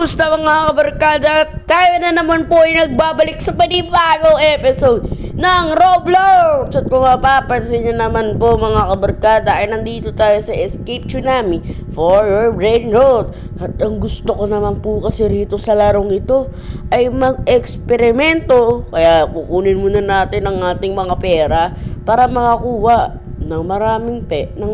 Kamusta mga kabarkada? Tayo na naman po ay nagbabalik sa panibagong episode ng Roblox. At kung mapapansin nyo naman po mga kabarkada ay nandito tayo sa Escape Tsunami for your brain rot. At ang gusto ko naman po kasi rito sa larong ito ay mag-eksperimento. Kaya kukunin muna natin ang ating mga pera para makakuha ng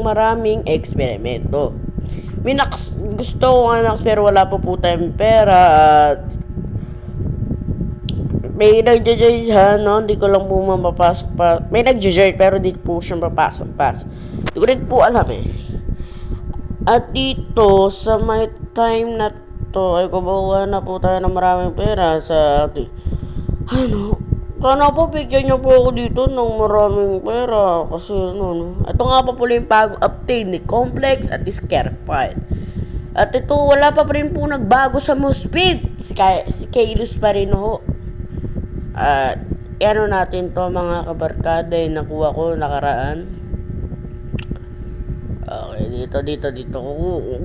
maraming eksperimento. Gusto ko nga Max pero wala pa po tayong pera at may nagja-judge no? Hindi ko lang po mapapasok pa. May nagja-judge pero di po siya mapapasok. Hindi ko rin po alam eh. At dito sa may time na to ay kumakuha na po tayo ng maraming pera sa ating sana po bigyan niyo po ako dito ng maraming pera kasi ito nga pa po yung pag-obtain ni Complex at Scarify. At ito wala pa rin po nagbago sa most speed. Si Kailus pa rin ho. At natin to mga kabarkada yung nakuha ko nakaraan. Okay, dito.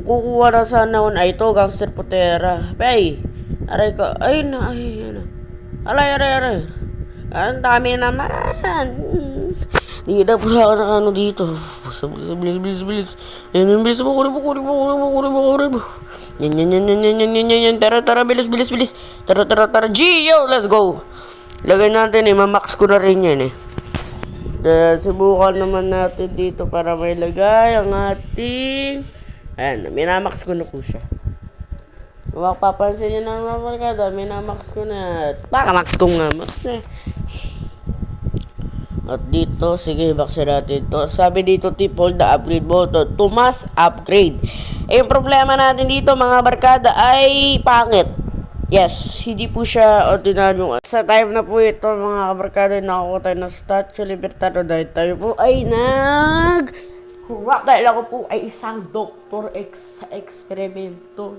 Kukuha na sana nun ay ito, Gangster Putera. Pay! Aray ko. Ayun na. Aray. Ang dami naman. Hindi na po ako nakano dito. Bilis. Yan, bilis mo. Kunin mo. Yan. Tara, bilis. Tara. Gio, let's go. Lagay natin mamax ko na rin yan Kaya subukan naman natin dito para may lagay ang ating... Ayan, minamax ko na po siya. Kung mapapansin nyo na mga barkada, minamax ko na. Baka max ko nga, max At dito, sige, baksin natin to. Sabi dito, hold the upgrade button to mass upgrade. Yung problema natin dito, mga barkada, ay pangit. Yes, hindi po siya ordinaryo. Sa time na po ito, mga barkada, nakakuha tayo ng Statue Libertado dahil tayo po ay dahil ako po ay isang doktor sa eksperimento.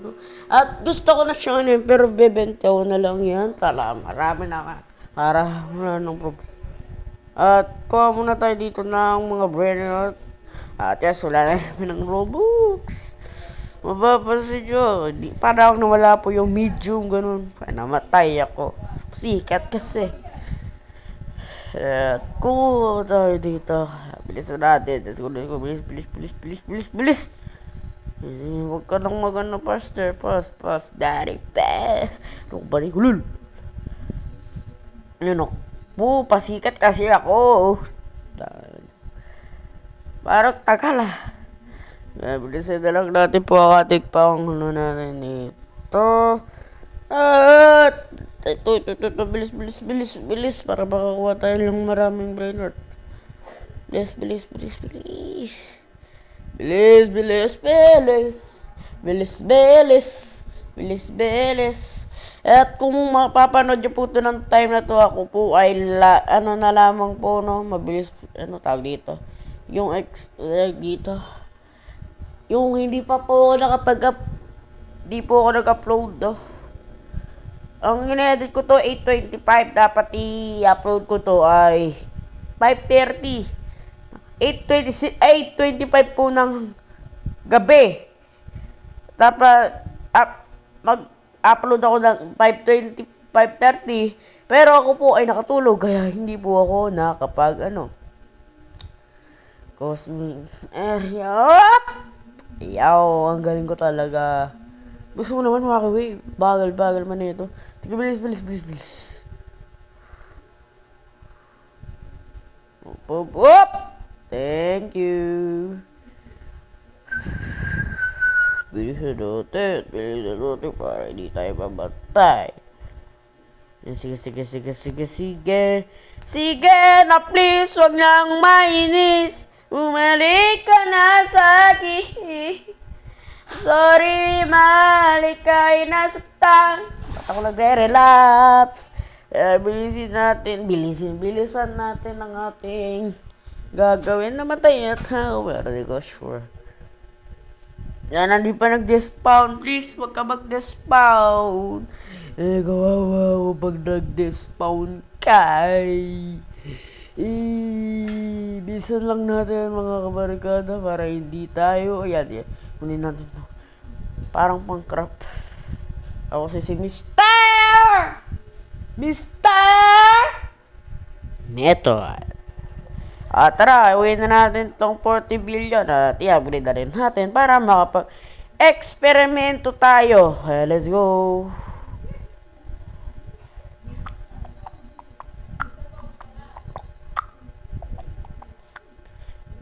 At gusto ko na siya pero bebenta ko na lang yan. Marami na para wala nang problema. At kuha muna tayo dito ng mga brain rot. At yes, wala na namin ng Robux. Mapapansin nyo, parang nawala po yung medium, ganun. Namatay ako. Sikat kasi. At kuha tayo dito. Bilisan natin. Let's go. Bilis. Huwag ka nang magana faster. Fast. Daddy, fast. Balik hulul. Pasikat kasi ako. Parang tagal bilisan na lang natin po ang ating pangulo natin ito. At ito. Bilis. Para makakuha tayo ng maraming brain rot. Bilis. At kung mapapanood nyo po ito ng time na to, ako po ay na lamang po, mabilis, tawag dito. Yung dito. Yung hindi pa po di po ako nag-upload, Ang in-edit ko to, 8:25. Dapat i-upload ko to ay 5:30. 8:25 po ng gabi. Dapat mag-upload ako ng 5:20, 5:30. Pero ako po ay nakatulog. Kaya hindi po ako Cosmic Area. Yaw, ang galing ko talaga. Gusto mo naman makakiwave. Bagal man ito. Sige, bilis. Up. Thank you. Bilis na natin para hindi tayo mamatay. Sige na please, wag nang mainis. Bumalik ka na sa akin. Sorry, mali ka'y nasaktan. At ako nagre-relapse. Bilisan natin ang ating gagawin. Namatay at pero di ko sure. Yan, hindi pa nag-despawn. Please, wag ka mag-despawn. Kawawa ko pag nag-despawn kay. Bisan lang natin mga kabarkada para hindi tayo. Ayan. Kunin natin to. Parang pang-craft. Ako si Mister! Mister! Method. Tara, uwi na natin tong 40 billion at i-upgrade na rin natin para makapag-eksperimento tayo. Let's go.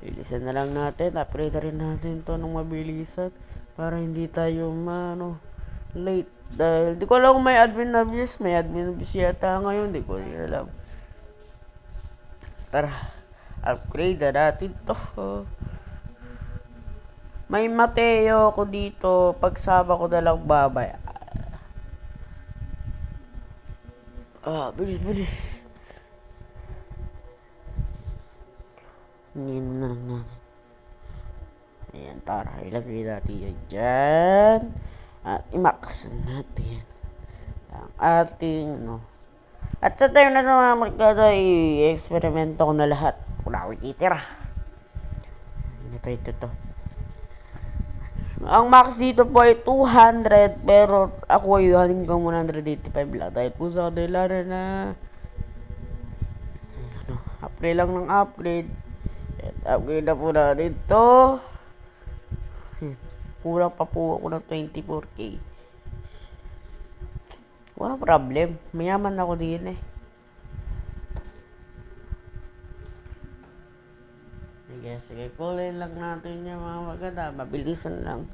Bilisan na lang natin. Upgrade na rin natin to ng mabilisan para hindi tayo late. Dahil di ko alam kung may admin abuse. May admin abuse yata ngayon. Di ko alam. Tara, upgrade na natin to. May Mateo ko dito. Pagsama ko na lang babay. Bilis. Ngayon na lang natin. Ayan, tara. Ilagay natin yan dyan. At i-max natin ang ating At sa time na ito mga magkada, i-eksperimento ko na lahat. Wala akong itira. Ito. Ang max dito po ay 200, pero ako ay hanggang 185 lang. Dahil po sa kanila na upgrade lang ng upgrade. At upgrade na po natin ito. Kulang pa po ako ng 24k. Walang problem. Mayaman ako din eh. Sige. Kulin lang natin yung mga maganda. Mabilisan lang.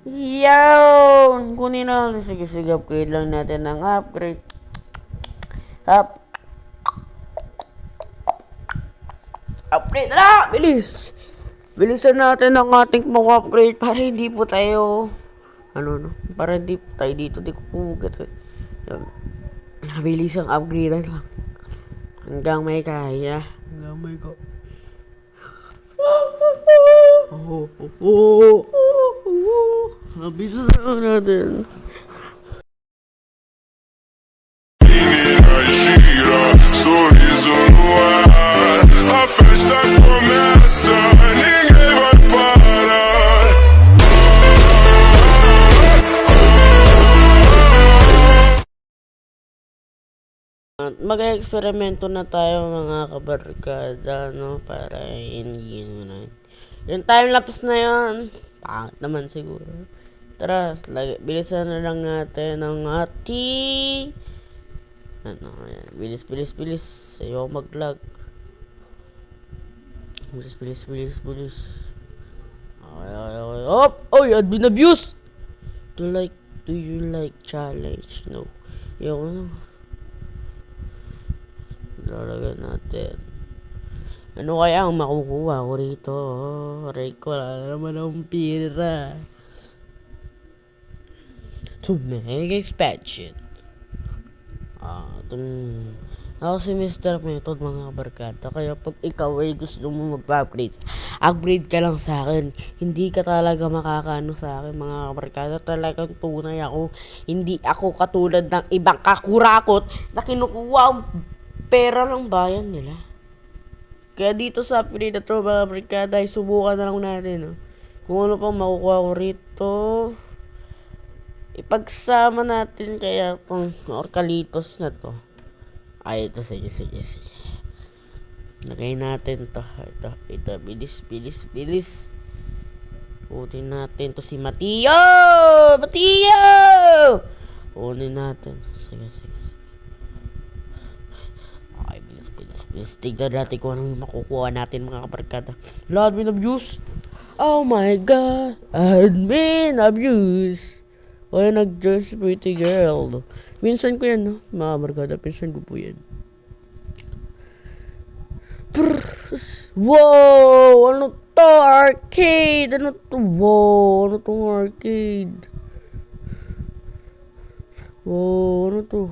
Yawn! Kunin na. Sige. Upgrade lang natin ng upgrade. Upgrade na! Bilis! Bilisan natin ang ating mga upgrade para hindi po tayo para hindi po tayo dito di ko pugat. Bilis ang upgrade lang hanggang may kaya. Bilisan natin. Sorriso no ar, a festa começa, ninguém vai parar. Mag-eksperimento na tayo mga kabarkada, para hindi yung time-lapse na yun, pangit naman siguro. Tara, bilisan na lang natin ang ating ayan. Bilis. Ayaw mag-lag. Bilis. Okay. Hop! Oy, admin abuse! Do you like challenge? No. Ayaw Lalagan natin. Ano kaya ang makukuha ko rito? Aray ko, wala naman akong pira. To make expansion. Ako si Mr. Method mga barkada. Kaya pag ikaw ay gusto mo mag-upgrade, upgrade ka lang sa akin. Hindi ka talaga makakaano sa akin mga barkada. Talagang tunay ako. Hindi ako katulad ng ibang kakurakot na kinukuha ang pera ng bayan nila. Kaya dito sa upgrade na to mga barkada, ay subukan na lang natin. Kung ano pang makukuha ko rito, ipagsama natin kaya itong Orcalitos na to. Ay, ito, sige. Lagay natin to. Ito, bilis. Putin natin to si Mateo! Punin natin. Sige. Okay, bilis. Tignan natin kung anong makukuha natin mga kabarkada. Admin abuse! Oh my God! Admin abuse! O nag-join si pretty girl. Minsan ko yan, mga barkada. Minsan ko po yan. Wow! Ano to? Arcade! Ano to? Wow! Ano tong arcade? Wow! Ano to?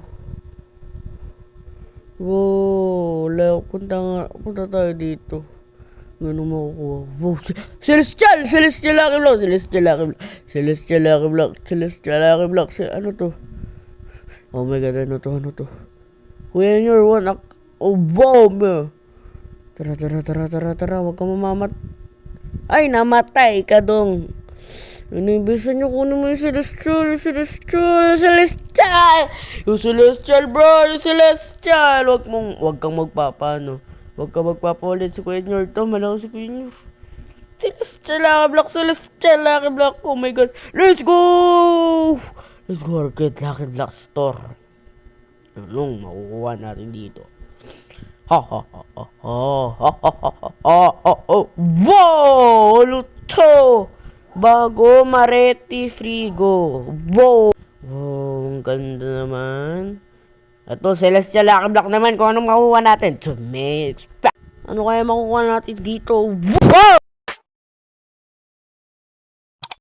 Wow! Punta tayo dito. Ganun makukuha. Wow! Celestial Lucky Block. Ano to? Oh my God, ano to? Kuya Nyor, oh, wow, man. Tara, wag ka mamamat. Ay, namatay ka dong. Inibisan niyo kunin mo yung Celestial, yung Celestial, yung Celestial! Yung Celestial, bro! Yung Celestial! Huwag kang magpapano. Huwag kang magpapaulit si Kuya Nyor to. Malakas si Kuya Nyor. Celestial, Lucky Block, Celestial, Lucky Block. Oh my God. Let's go! Let's go, Arcade Lucky Block Store. Anong makukuha natin dito? Ha ha ha ha ha ha ha ha ha ha. Wow! Ano to? Bago Maretti Frigo. Wow! Wow, ang ganda naman. Ito, Celestial Lucky Block naman kung anong makukuha natin. To make. Ano kaya makukuha natin dito? Wow!